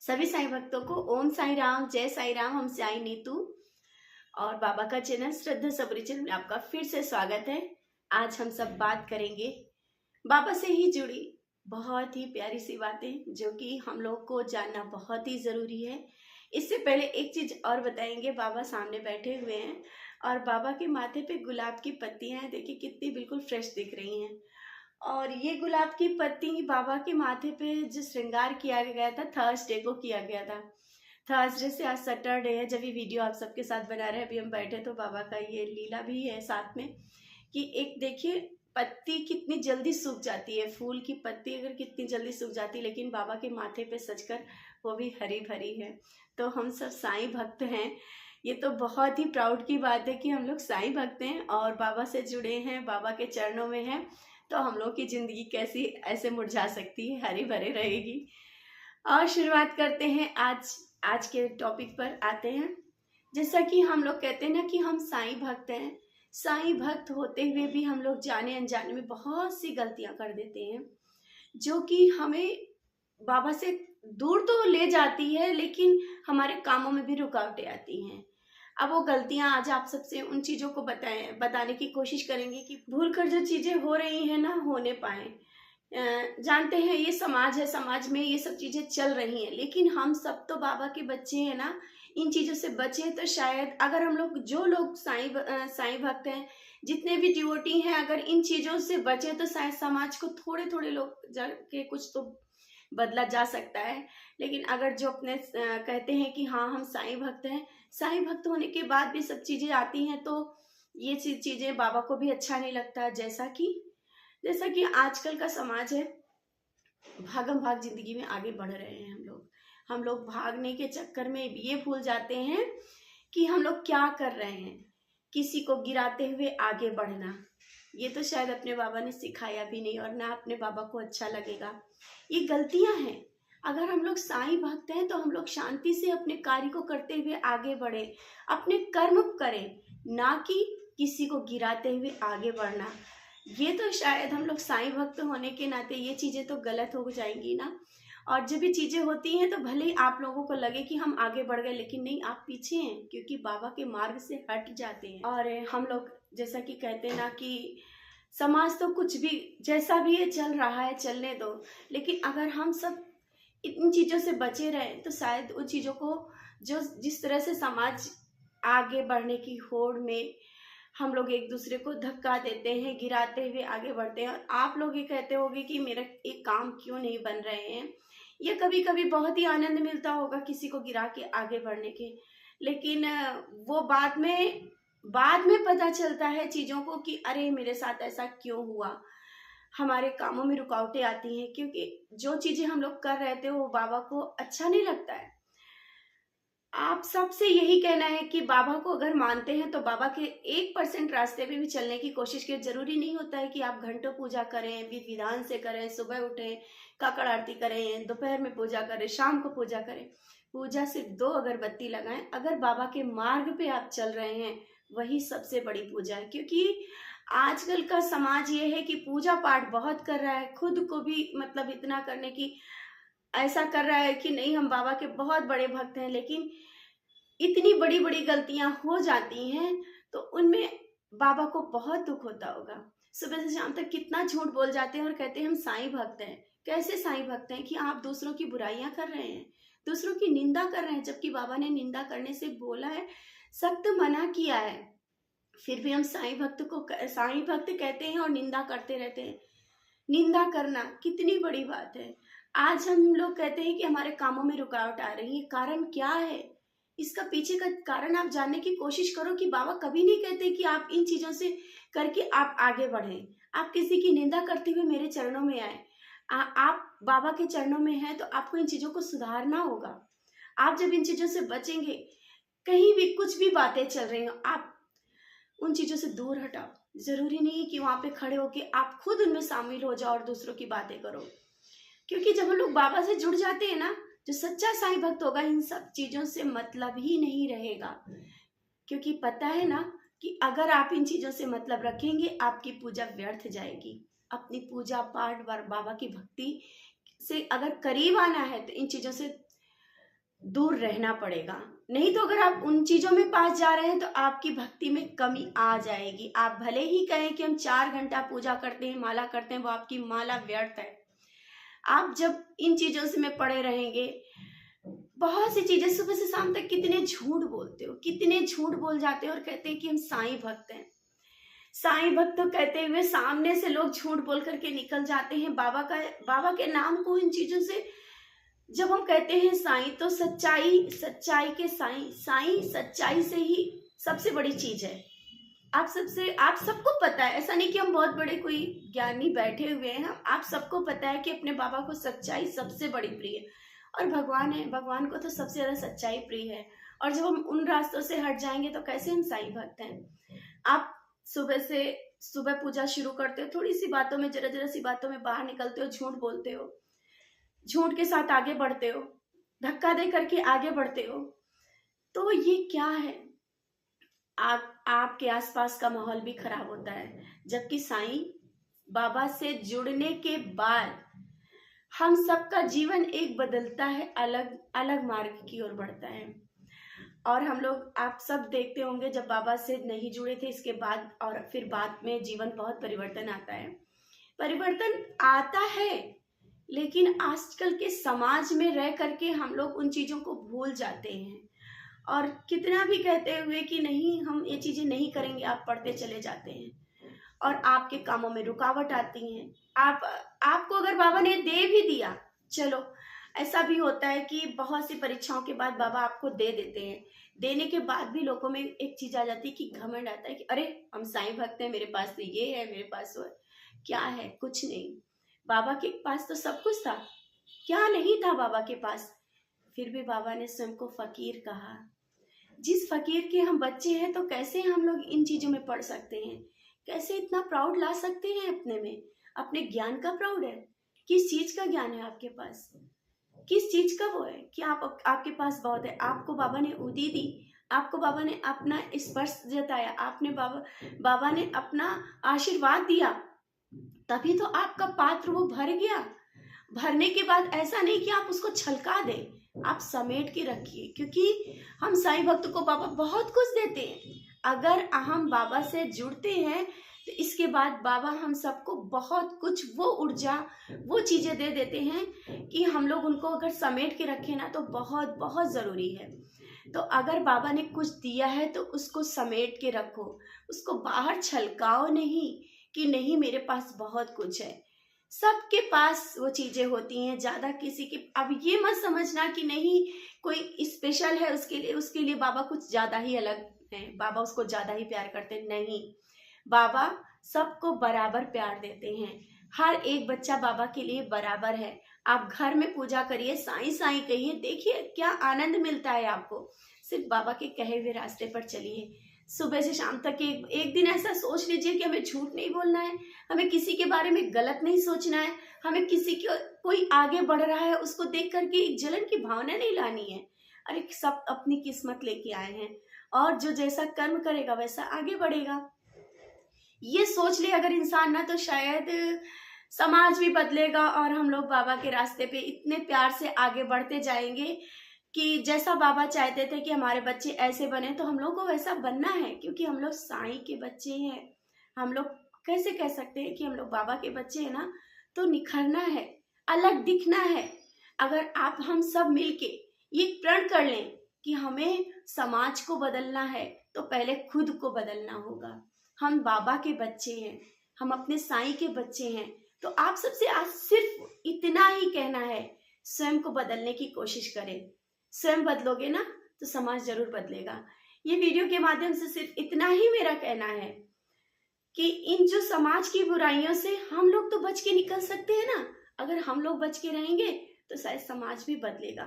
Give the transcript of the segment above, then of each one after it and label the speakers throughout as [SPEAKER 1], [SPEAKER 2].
[SPEAKER 1] सभी साईं भक्तों को ओम साईं राम, जय साईं राम। हम साईं नीतू और बाबा का चैनल श्रद्धा सबरी चैनल में आपका फिर से स्वागत है। आज हम सब बात करेंगे बाबा से ही जुड़ी बहुत ही प्यारी सी बातें जो कि हम लोग को जानना बहुत ही ज़रूरी है। इससे पहले एक चीज़ और बताएंगे। बाबा सामने बैठे हुए हैं और बाबा के माथे पे गुलाब की पत्तियां हैं। देखिए कितनी बिल्कुल फ्रेश दिख रही हैं। और ये गुलाब की पत्ती बाबा के माथे पे जो श्रृंगार किया गया था, थर्सडे को किया गया था। थर्सडे से आज सैटरडे है जब ये वीडियो आप सबके साथ बना रहे हैं। अभी हम बैठे तो बाबा का ये लीला भी है साथ में कि एक देखिए पत्ती कितनी जल्दी सूख जाती है। फूल की पत्ती अगर कितनी जल्दी सूख जाती है, लेकिन बाबा के माथे पे सजकर वो भी हरी भरी है। तो हम सब साईं भक्त हैं। ये तो बहुत ही प्राउड की बात है कि हम लोग साईं भक्त हैं और बाबा से जुड़े हैं, बाबा के चरणों में हैं। तो हम लोग की ज़िंदगी कैसी ऐसे मुरझा सकती है, हरी भरी रहेगी। और शुरुआत करते हैं। आज के टॉपिक पर आते हैं। जैसा कि हम लोग कहते हैं ना कि हम साईं भक्त हैं। साईं भक्त होते हुए भी हम लोग जाने अनजाने में बहुत सी गलतियां कर देते हैं जो कि हमें बाबा से दूर तो ले जाती है, लेकिन हमारे कामों में भी रुकावटें आती हैं। अब वो गलतियां आज आप सबसे उन चीज़ों को बताने की कोशिश करेंगे कि भूल कर जो चीज़ें हो रही हैं ना होने पाए। जानते हैं ये समाज है, समाज में ये सब चीज़ें चल रही हैं, लेकिन हम सब तो बाबा के बच्चे हैं ना। इन चीज़ों से बचे तो शायद अगर हम लोग जो लोग साईं भक्त हैं, जितने भी डिवोटी हैं, अगर इन चीज़ों से बचे तो शायद समाज को थोड़े थोड़े लोग जाके कुछ तो बदला जा सकता है। लेकिन अगर जो अपने कहते हैं कि हाँ हम साईं भक्त हैं, साईं भक्त होने के बाद भी सब चीज़ें आती हैं तो ये चीज़ें बाबा को भी अच्छा नहीं लगता। जैसा कि आजकल का समाज है, भागम भाग जिंदगी में आगे बढ़ रहे हैं हम लोग भागने के चक्कर में ये भूल जाते हैं कि हम लोग क्या कर रहे हैं। किसी को गिराते हुए आगे बढ़ना, ये तो शायद अपने बाबा ने सिखाया भी नहीं और ना अपने बाबा को अच्छा लगेगा। ये गलतियां हैं। अगर हम लोग साईं भक्त हैं तो हम लोग शांति से अपने कार्य को करते हुए आगे बढ़े, अपने कर्म करें, ना कि किसी को गिराते हुए आगे बढ़ना। ये तो शायद हम लोग साईं भक्त होने के नाते ये चीज़ें तो गलत हो जाएंगी ना। और जब भी चीज़ें होती हैं तो भले ही आप लोगों को लगे कि हम आगे बढ़ गए, लेकिन नहीं, आप पीछे हैं, क्योंकि बाबा के मार्ग से हट जाते हैं। और हम लोग जैसा कि कहते हैं ना कि समाज तो कुछ भी जैसा भी ये चल रहा है चलने दो, लेकिन अगर हम सब इन चीज़ों से बचे रहें तो शायद उन चीज़ों को जो जिस तरह से समाज आगे बढ़ने की होड़ में हम लोग एक दूसरे को धक्का देते हैं, गिराते हुए आगे बढ़ते हैं। और आप लोग ये कहते होगे कि मेरा एक काम क्यों नहीं बन रहे हैं। ये कभी कभी बहुत ही आनंद मिलता होगा किसी को गिरा के आगे बढ़ने के, लेकिन वो बाद में पता चलता है चीज़ों को कि अरे मेरे साथ ऐसा क्यों हुआ। हमारे कामों में रुकावटें आती हैं क्योंकि जो चीज़ें हम लोग कर रहे थे वो बाबा को अच्छा नहीं लगता है। आप सबसे यही कहना है कि बाबा को अगर मानते हैं तो बाबा के 1% रास्ते पे भी चलने की कोशिश करें। जरूरी नहीं होता है कि आप घंटों पूजा करें, विधि विधान से करें, सुबह उठें, काकड़ आरती करें, दोपहर में पूजा करें, शाम को पूजा करें। पूजा सिर्फ 2 अगरबत्ती लगाएं। अगर बाबा के मार्ग पे आप चल रहे हैं वही सबसे बड़ी पूजा है। क्योंकि आजकल का समाज ये है कि पूजा पाठ बहुत कर रहा है, खुद को भी मतलब इतना करने की ऐसा कर रहा है कि नहीं हम बाबा के बहुत बड़े भक्त हैं, लेकिन इतनी बड़ी बड़ी गलतियां हो जाती हैं तो उनमें बाबा को बहुत दुख होता होगा। सुबह से शाम तक कितना झूठ बोल जाते हैं और कहते हैं हम साईं भक्त हैं। कैसे साईं भक्त हैं कि आप दूसरों की बुराइयां कर रहे हैं, दूसरों की निंदा कर रहे हैं, जबकि बाबा ने निंदा करने से बोला है, सख्त मना किया है। फिर भी हम साईं भक्त कहते हैं और निंदा करते रहते हैं। निंदा करना कितनी बड़ी बात है। आज हम लोग कहते हैं कि हमारे कामों में रुकावट आ रही है, कारण क्या है, इसका पीछे का कारण आप जानने की कोशिश करो। कि बाबा कभी नहीं कहते कि आप इन चीजों से करके आप आगे बढ़ें। आप किसी की निंदा करते हुए मेरे चरणों में आए। आप बाबा के चरणों में हैं तो आपको इन चीजों को सुधारना होगा। आप जब इन चीजों से बचेंगे, कहीं भी कुछ भी बातें चल रही हो, आप उन चीजों से दूर हटाओ। जरूरी नहीं है कि वहां पे खड़े होके आप खुद उनमें शामिल हो जाओ और दूसरों की बातें करो। क्योंकि जब हम लोग बाबा से जुड़ जाते हैं ना, जो सच्चा साईं भक्त होगा इन सब चीजों से मतलब ही नहीं रहेगा। क्योंकि पता है ना कि अगर आप इन चीजों से मतलब रखेंगे आपकी पूजा व्यर्थ जाएगी। अपनी पूजा पाठ बाबा की भक्ति से अगर करीब आना है तो इन चीजों से दूर रहना पड़ेगा। नहीं तो अगर आप उन चीजों में पास जा रहे हैं तो आपकी भक्ति में कमी आ जाएगी। आप भले ही कहें कि हम 4 घंटा पूजा करते हैं, माला करते हैं, वो आपकी माला व्यर्थ है। आप जब इन चीजों से में पड़े रहेंगे, बहुत सी चीजें सुबह से शाम तक कितने झूठ बोलते हो, कितने झूठ बोल जाते हो और कहते हैं कि हम साईं भक्त हैं। साईं भक्त तो कहते हुए सामने से लोग झूठ बोल करके निकल जाते हैं। बाबा के नाम को इन चीजों से जब हम कहते हैं साईं, तो सच्चाई के साईं सच्चाई से ही सबसे बड़ी चीज है। आप सबको पता है, ऐसा नहीं कि हम बहुत बड़े कोई ज्ञानी बैठे हुए हैं। आप सबको पता है कि अपने बाबा को सच्चाई सबसे बड़ी प्रिय है, और भगवान है, भगवान को तो सबसे ज्यादा सच्चाई प्रिय है। और जब हम उन रास्तों से हट जाएंगे तो कैसे हम साईं भक्त हैं। आप सुबह पूजा शुरू करते हो, थोड़ी सी बातों में, जरा जरा सी बातों में बाहर निकलते हो, झूठ बोलते हो, झूठ के साथ आगे बढ़ते हो, धक्का दे करके आगे बढ़ते हो, तो ये क्या है। आपके आसपास का माहौल भी खराब होता है। जबकि साईं बाबा से जुड़ने के बाद हम सबका जीवन एक बदलता है, अलग अलग मार्ग की ओर बढ़ता है। और हम लोग, आप सब देखते होंगे, जब बाबा से नहीं जुड़े थे इसके बाद और फिर बाद में जीवन बहुत परिवर्तन आता है। परिवर्तन आता है, लेकिन आजकल के समाज में रह करके हम लोग उन चीजों को भूल जाते हैं। और कितना भी कहते हुए कि नहीं हम ये चीजें नहीं करेंगे, आप पढ़ते चले जाते हैं और आपके कामों में रुकावट आती है। आपको अगर बाबा ने दे भी दिया, चलो ऐसा भी होता है कि बहुत सी परीक्षाओं के बाद बाबा आपको दे देते हैं। देने के बाद भी लोगों में एक चीज आ जाती है कि घमंड आता है कि अरे हम साईं भक्त हैं, मेरे पास तो ये है, मेरे पास वो है। क्या है? कुछ नहीं। बाबा के पास तो सब कुछ था। क्या नहीं था बाबा के पास? फिर भी बाबा ने स्वयं को फकीर कहा। जिस फकीर के हम बच्चे हैं, तो कैसे हम लोग इन चीजों में पढ़ सकते हैं? कैसे इतना प्राउड ला सकते हैं अपने में? अपने ज्ञान का प्राउड है? किस चीज का ज्ञान है आपके पास? किस चीज का वो है कि आपके पास बहुत है? आपको बाबा ने उदी दी, आपको बाबा ने अपना स्पर्श जताया, आपने बाबा ने अपना आशीर्वाद दिया, तभी तो आपका पात्र वो भर गया। भरने के बाद ऐसा नहीं कि आप उसको छलका दें, आप समेट के रखिए, क्योंकि हम साईं भक्त को बाबा बहुत कुछ देते हैं। अगर हम बाबा से जुड़ते हैं तो इसके बाद बाबा हम सबको बहुत कुछ, वो ऊर्जा, वो चीजें दे देते हैं कि हम लोग उनको अगर समेट के रखें ना, तो बहुत बहुत जरूरी है। तो अगर बाबा ने कुछ दिया है तो उसको समेट के रखो, उसको बाहर छलकाओ नहीं कि नहीं मेरे पास बहुत कुछ है। सबके पास वो चीजें होती हैं, ज्यादा किसी की। अब ये मत समझना कि नहीं कोई स्पेशल है, उसके लिए बाबा कुछ ज्यादा ही अलग है, बाबा उसको ज्यादा ही प्यार करते हैं। नहीं, बाबा सबको बराबर प्यार देते हैं। हर एक बच्चा बाबा के लिए बराबर है। आप घर में पूजा करिए, साईं साईं कहिए, देखिए क्या आनंद मिलता है आपको। सिर्फ बाबा के कहे हुए रास्ते पर चलिए। सुबह से शाम तक एक दिन ऐसा सोच लीजिए कि हमें झूठ नहीं बोलना है, हमें किसी के बारे में गलत नहीं सोचना है, हमें कोई आगे बढ़ रहा है उसको देख करके एक जलन की भावना नहीं लानी है। अरे सब अपनी किस्मत लेके आए हैं, और जो जैसा कर्म करेगा वैसा आगे बढ़ेगा। ये सोच ले अगर इंसान ना, तो शायद समाज भी बदलेगा और हम लोग बाबा के रास्ते पे इतने प्यार से आगे बढ़ते जाएंगे कि जैसा बाबा चाहते थे कि हमारे बच्चे ऐसे बने, तो हम लोग को वैसा बनना है, क्योंकि हम लोग साईं के बच्चे हैं। हम लोग कैसे कह सकते हैं कि हम लोग बाबा के बच्चे हैं ना, तो निखरना है, अलग दिखना है। अगर हम सब मिलके ये प्रण कर लें कि हमें समाज को बदलना है, तो पहले खुद को बदलना होगा। हम बाबा के बच्चे हैं, हम अपने साईं के बच्चे हैं, तो आप सबसे आज सिर्फ इतना ही कहना है, स्वयं को बदलने की कोशिश करें। स्वयं बदलोगे ना, तो समाज जरूर बदलेगा। ये वीडियो के माध्यम से सिर्फ इतना ही मेरा कहना है कि इन जो समाज की बुराइयों से हम लोग तो बच के निकल सकते हैं ना। अगर हम लोग बच के रहेंगे तो शायद समाज भी बदलेगा।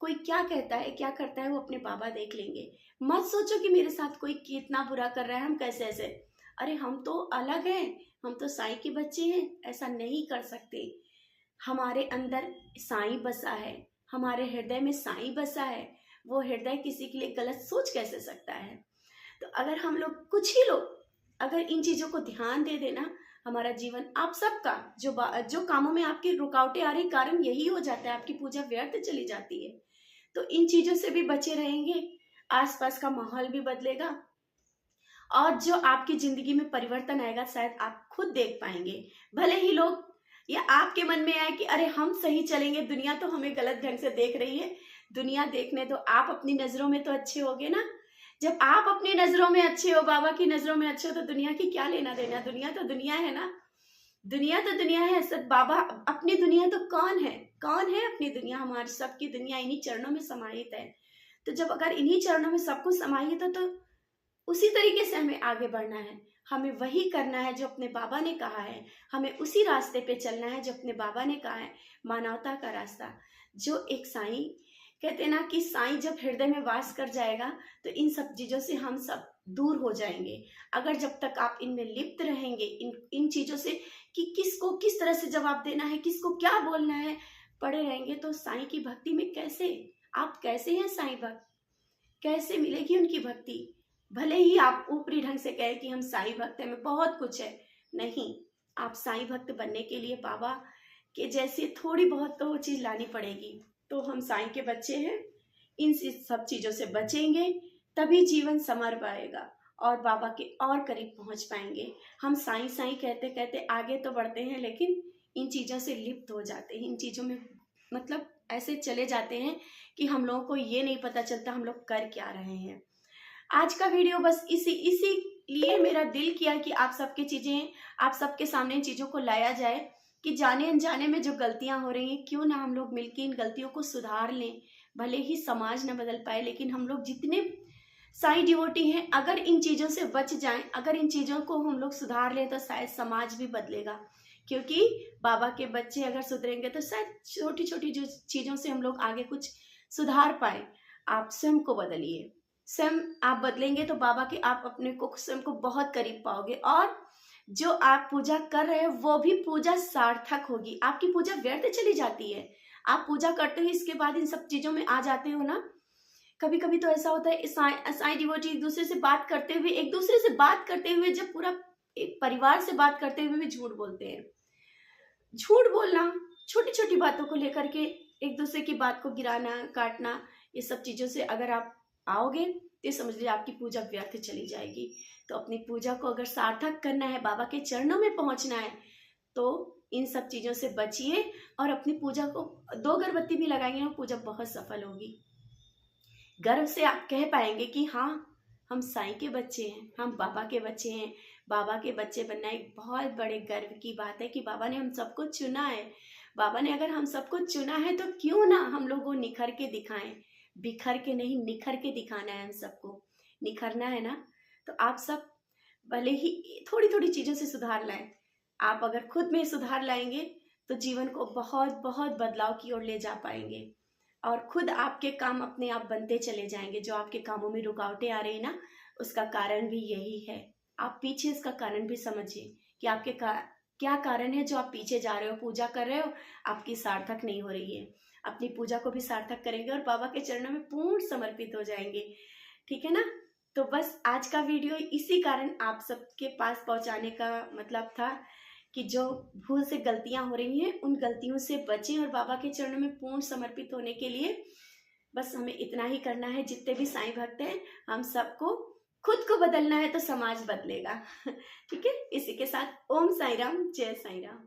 [SPEAKER 1] कोई क्या कहता है, क्या करता है, वो अपने बाबा देख लेंगे। मत सोचो कि मेरे साथ कोई कितना बुरा कर रहा है, हम कैसे ऐसे, अरे हम तो अलग हैं, हम तो साईं के बच्चे हैं, ऐसा नहीं कर सकते। हमारे अंदर साईं बसा है, हमारे हृदय में साईं बसा है। वो हृदय किसी के लिए गलत सोच कैसे सकता है? तो अगर हम लोग, कुछ ही लोग अगर इन चीजों को ध्यान दे देना, हमारा जीवन, आप सबका जो कामों में आपकी रुकावटें आ रही, कारण यही हो जाता है, आपकी पूजा व्यर्थ चली जाती है। तो इन चीजों से भी बचे रहेंगे, आसपास का माहौल भी बदलेगा और जो आपकी जिंदगी में परिवर्तन आएगा शायद आप खुद देख पाएंगे। भले ही लोग या आपके मन में आए कि अरे हम सही चलेंगे, दुनिया तो हमें गलत ढंग से देख रही है, दुनिया देखने दो, आप अपनी नजरों में तो अच्छे होगे ना। जब आप अपनी नजरों में अच्छे हो, बाबा की नजरों में अच्छे हो, तो दुनिया की क्या लेना देना, दुनिया तो दुनिया है ना, दुनिया तो दुनिया है। सब बाबा अपनी दुनिया तो कौन है, कौन है अपनी दुनिया, हमारी सबकी दुनिया इन्हीं चरणों में समाहित है। तो जब अगर इन्हीं चरणों में सब कुछ समाहित है तो उसी तरीके से हमें आगे बढ़ना है, हमें वही करना है जो अपने बाबा ने कहा है, हमें उसी रास्ते पे चलना है जो अपने बाबा ने कहा है, मानवता का रास्ता। जो एक साईं कहते हैं ना कि साईं जब हृदय में वास कर जाएगा तो इन सब चीजों से हम सब दूर हो जाएंगे। अगर जब तक आप इनमें लिप्त रहेंगे, इन चीजों से कि किसको किस तरह से जवाब देना है, किसको क्या बोलना है, पड़े रहेंगे तो साईं की भक्ति में कैसे, आप कैसे हैं साईं भक्त, कैसे मिलेगी उनकी भक्ति। भले ही आप ऊपरी ढंग से कहें कि हम साईं भक्त हैं, में बहुत कुछ है, नहीं, आप साईं भक्त बनने के लिए बाबा के जैसे थोड़ी बहुत तो वो चीज लानी पड़ेगी। तो हम साईं के बच्चे हैं, इन सब चीजों से बचेंगे तभी जीवन संवर पाएगा और बाबा के और करीब पहुंच पाएंगे। हम साईं साईं कहते कहते आगे तो बढ़ते हैं लेकिन इन चीजों से लिप्त हो जाते हैं, इन चीजों में मतलब ऐसे चले जाते हैं कि हम लोगों को ये नहीं पता चलता हम लोग कर क्या रहे हैं। आज का वीडियो बस इसी लिए मेरा दिल किया कि आप सबके चीजें, आप सबके सामने इन चीजों को लाया जाए कि जाने अनजाने में जो गलतियां हो रही हैं, क्यों ना हम लोग मिलकर इन गलतियों को सुधार लें। भले ही समाज न बदल पाए लेकिन हम लोग जितने साईं डिवोटी हैं, अगर इन चीजों से बच जाएं, अगर इन चीजों को हम लोग सुधार लें तो शायद समाज भी बदलेगा। क्योंकि बाबा के बच्चे अगर सुधरेंगे तो शायद छोटी छोटी जो चीजों से हम लोग आगे कुछ सुधार पाए। आप स्वयं को बदलिए, स्वयं आप बदलेंगे तो बाबा के आप अपने को स्वयं को बहुत करीब पाओगे और जो आप पूजा कर रहे हो वो भी पूजा सार्थक होगी। आपकी पूजा व्यर्थ चली जाती है, आप पूजा करते हो इसके बाद इन सब चीजों में आ जाते हो ना। कभी कभी तो ऐसा होता है साईं डिवोटी एक दूसरे से बात करते हुए जब पूरा एक परिवार से बात करते हुए भी झूठ बोलते हैं। झूठ बोलना, छोटी छोटी बातों को लेकर के एक दूसरे की बात को गिराना काटना, ये सब चीजों से अगर आप आओगे तो समझ लीजिए आपकी पूजा व्यर्थ चली जाएगी। तो अपनी पूजा को अगर सार्थक करना है, बाबा के चरणों में पहुंचना है, तो इन सब चीजों से बचिए और अपनी पूजा को 2 अगरबत्ती भी लगाएंगे ना, पूजा बहुत सफल होगी। गर्व से आप कह पाएंगे कि हाँ हम साईं के बच्चे हैं, हम बाबा के बच्चे हैं। बाबा के बच्चे बनना एक बहुत बड़े गर्व की बात है कि बाबा ने हम सबको चुना है। बाबा ने अगर हम सबको चुना है तो क्यों ना हम लोग वो निखर के दिखाएं, बिखर के नहीं, निखर के दिखाना है, हम सबको निखरना है ना। तो आप सब भले ही थोड़ी थोड़ी चीजों से सुधार लाएं, आप अगर खुद में सुधार लाएंगे तो जीवन को बहुत बहुत बदलाव की ओर ले जा पाएंगे और खुद आपके काम अपने आप बनते चले जाएंगे। जो आपके कामों में रुकावटें आ रही है ना, उसका कारण भी यही है। आप पीछे इसका कारण भी समझिए कि आपके क्या कारण है जो आप पीछे जा रहे हो, पूजा कर रहे हो आपकी सार्थक नहीं हो रही है। अपनी पूजा को भी सार्थक करेंगे और बाबा के चरणों में पूर्ण समर्पित हो जाएंगे, ठीक है ना। तो बस आज का वीडियो इसी कारण आप सबके पास पहुंचाने का मतलब था कि जो भूल से गलतियां हो रही हैं उन गलतियों से बचें और बाबा के चरणों में पूर्ण समर्पित होने के लिए बस हमें इतना ही करना है। जितने भी साईं भक्त हैं हम सबको खुद को बदलना है तो समाज बदलेगा ठीक है। इसी के साथ ओम साईं राम, जय साईं राम।